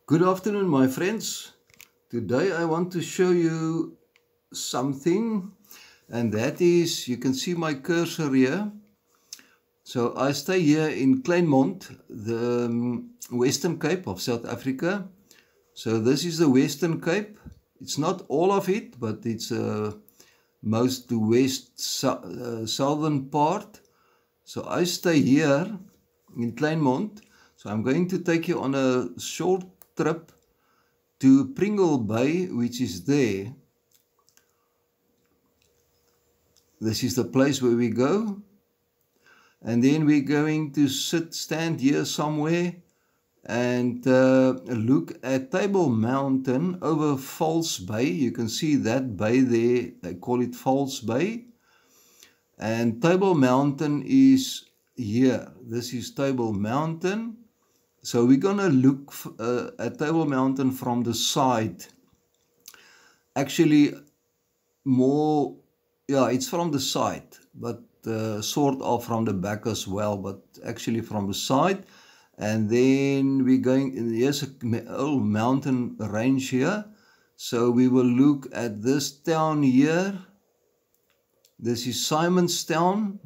Good afternoon, my friends. Today I want to show you something, and that is, you can see my cursor here. So I stay here in Kleinmond, the Western Cape of South Africa. So this is the Western Cape. It's not all of it, but it's most the southern part. So I stay here in Kleinmond. So I'm going to take you on a short trip to Pringle Bay, which is there. This is the place where we go. And then we're going to stand here somewhere and look at Table Mountain over False Bay. You can see that bay there. They call it False Bay. And Table Mountain is here. This is Table Mountain. So we're going to look at Table Mountain from the side. Actually, more, yeah, it's from the side, but sort of from the back as well, but actually from the side. And then we're going, here's a old mountain range here. So we will look at this town here. This is Simonstown,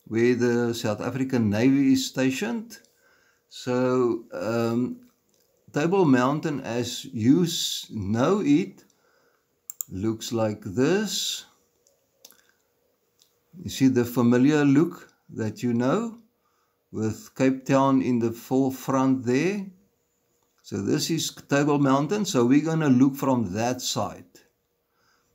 where the South African Navy is stationed. So, Table Mountain, as you know it, looks like this. You see the familiar look that you know, with Cape Town in the forefront there. So this is Table Mountain, so we're going to look from that side.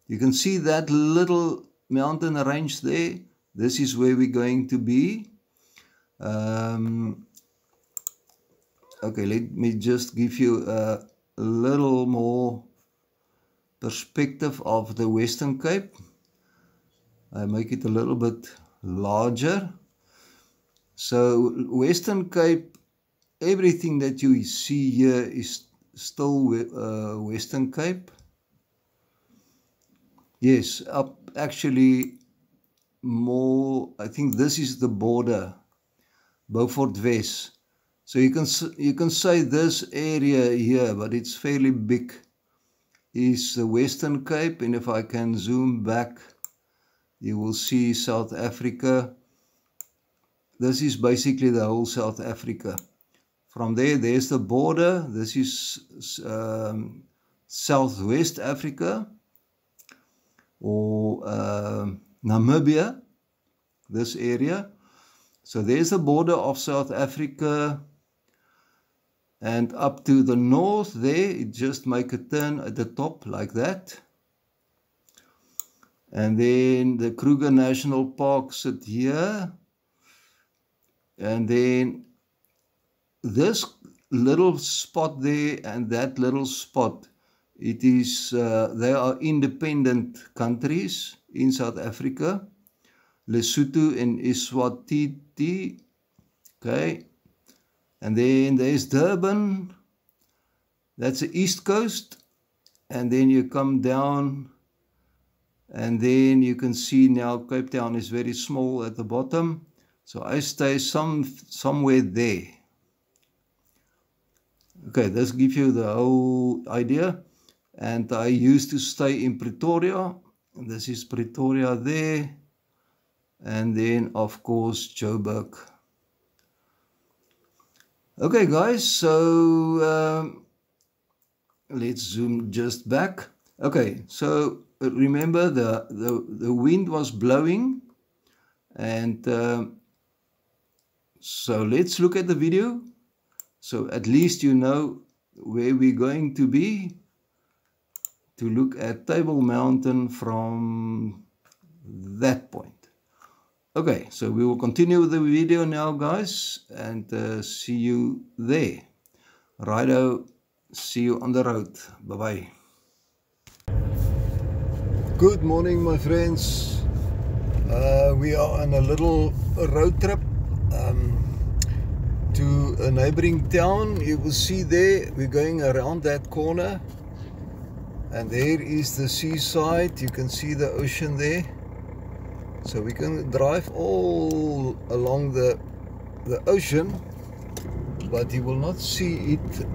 You can see that little mountain range there. This is where we're going to be. Okay, let me just give you a little more perspective of the Western Cape. I make it a little bit larger. So Western Cape, everything that you see here is still Western Cape. Yes, up actually more, I think this is the border, Beaufort West. So you can say this area here, but it's fairly big, is the Western Cape. And if I can zoom back, you will see South Africa. This is basically the whole South Africa. From there, there's the border. This is Southwest Africa, or Namibia, this area. So there's the border of South Africa. And up to the north there, it just make a turn at the top like that. And then the Kruger National Park sit here. And then this little spot there and that little spot, it is, they are independent countries in South Africa. Lesotho and Eswatini. Okay. And then there's Durban, that's the east coast, and then you come down, and then you can see now Cape Town is very small at the bottom, so I stay somewhere there. Okay, this gives you the whole idea, and I used to stay in Pretoria, and this is Pretoria there, and then of course Joburg. Okay guys, so let's zoom just back. Okay, so remember the wind was blowing, and so let's look at the video. So at least you know where we're going to be, to look at Table Mountain from that point. Okay, so we will continue with the video now, guys, and see you there. Righto, see you on the road. Bye-bye. Good morning, my friends. We are on a little road trip to a neighboring town. You will see there, we're going around that corner. And there is the seaside. You can see the ocean there. So we can drive all along the ocean, but you will not see it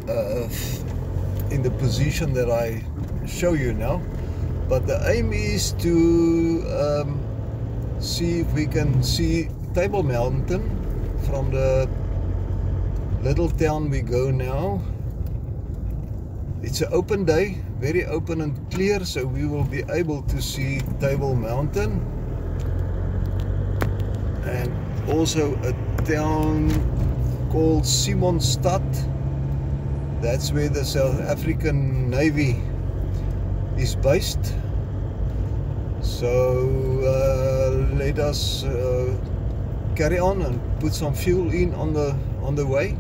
in the position that I show you now. But the aim is to see if we can see Table Mountain from the little town we go now. It's an open day, very open and clear, so we will be able to see Table Mountain, and also a town called Simonstad. That's where the South African Navy is based. So let us carry on and put some fuel in on the way.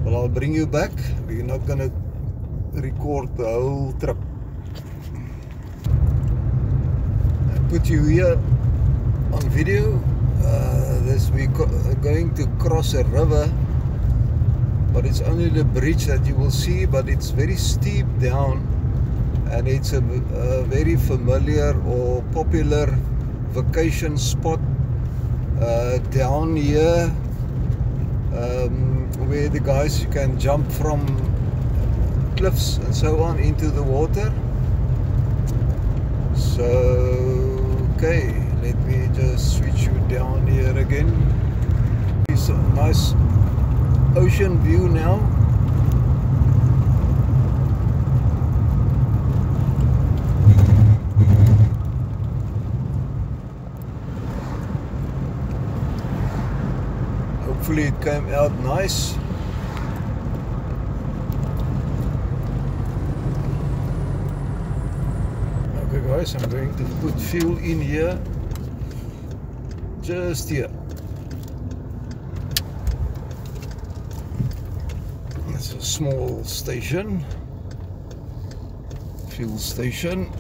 Well, I'll bring you back. We're not gonna record the whole trip. I put you here on video. We're going to cross a river, but it's only the bridge that you will see, but it's very steep down, and it's a very familiar or popular vacation spot down here, where the guys can jump from cliffs and so on into the water. So okay, let me just switch you down here again. It's a nice ocean view now. Hopefully it came out nice. Okay guys, I'm going to put fuel in here, just here. It's a small station, fuel station.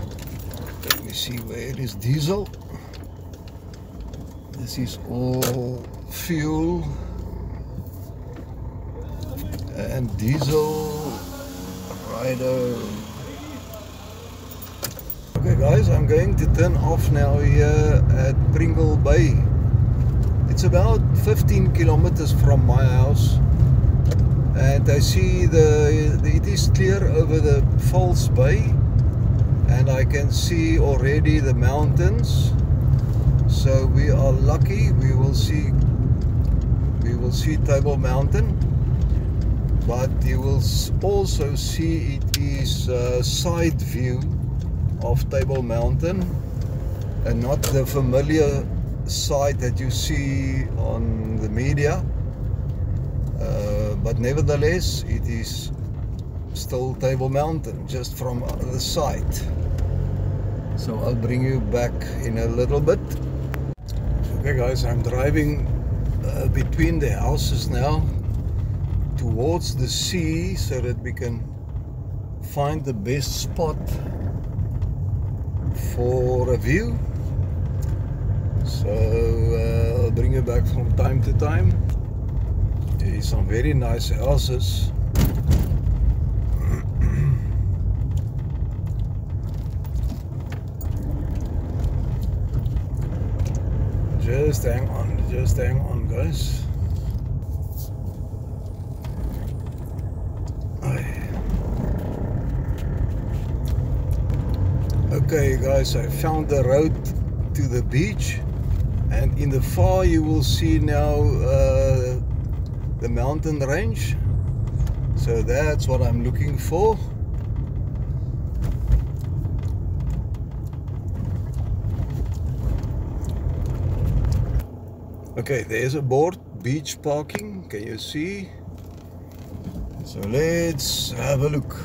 Let me see where it is. Diesel. This is all fuel and diesel. Righto. Okay guys, I'm going to turn off now here at Pringle Bay. It's about 15 kilometers from my house, and I see it is clear over the False Bay, and I can see already the mountains. So we are lucky. We will see Table Mountain, but you will also see it is a side view of Table Mountain, and not the familiar side that you see on the media, but nevertheless it is still Table Mountain, just from the side. So I'll bring you back in a little bit. Okay guys, I'm driving between the houses now towards the sea, so that we can find the best spot for a view. So I'll bring you back from time to time. There is some very nice houses. Just hang on guys. Okay guys, I found the road to the beach, and in the far you will see now the mountain range. So that's what I'm looking for. Okay, there's a board, beach parking, can you see? So let's have a look.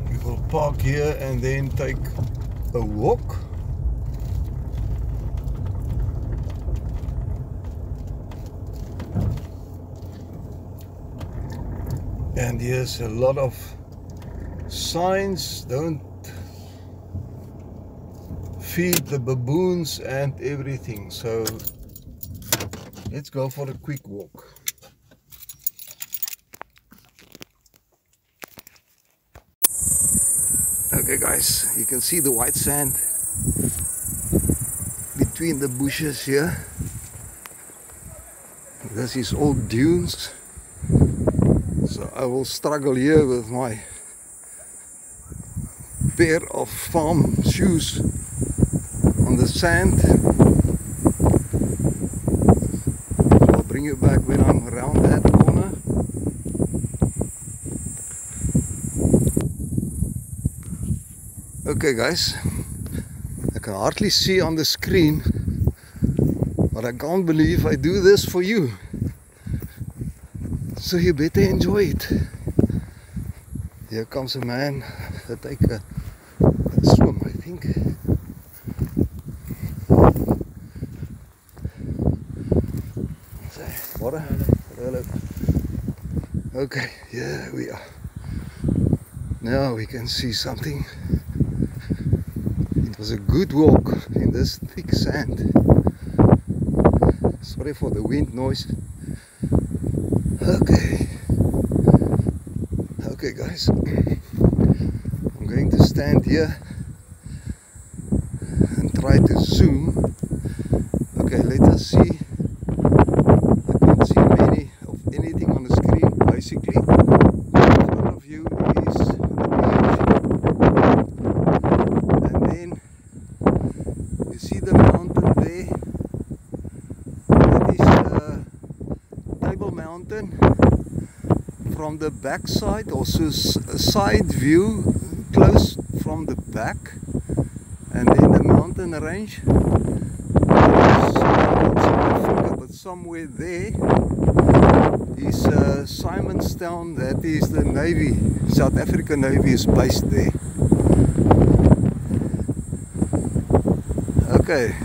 We will park here and then take a walk. And here's a lot of signs. Don't feed the baboons and everything. So let's go for a quick walk. Okay guys, you can see the white sand between the bushes here. This is all dunes, so I will struggle here with my pair of farm shoes on the sand. So I'll bring you back when I'm around that corner. Okay guys, I can hardly see on the screen, but I can't believe I do this for you. So you better enjoy it. Here comes a man that take a swim, I think. Water? Hello. Okay, here we are. Now we can see something. It was a good walk in this thick sand. Sorry for the wind noise. Okay guys, I'm going to stand here and try to zoom. Okay, let us see. I can't see many of anything on the screen. Basically, in front of you is the beach, and then you see the mountain there. That is Table Mountain. From the back side, also a side view close from the back, and then the mountain range. But somewhere there is Simonstown. That is the Navy, South African Navy is based there. Okay,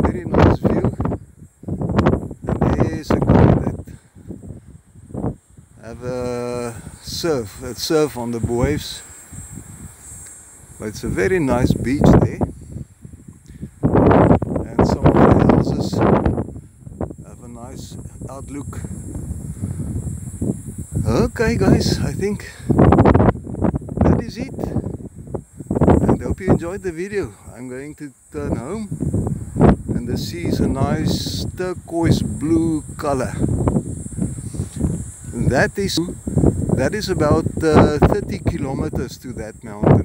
very nice view. And there's a guy that have a surf on the waves, but it's a very nice beach there, and some of the houses have a nice outlook. Okay guys, I think that is it, and I hope you enjoyed the video. I'm going to turn home, and the sea is a nice turquoise blue color. That is about 30 kilometers to that mountain.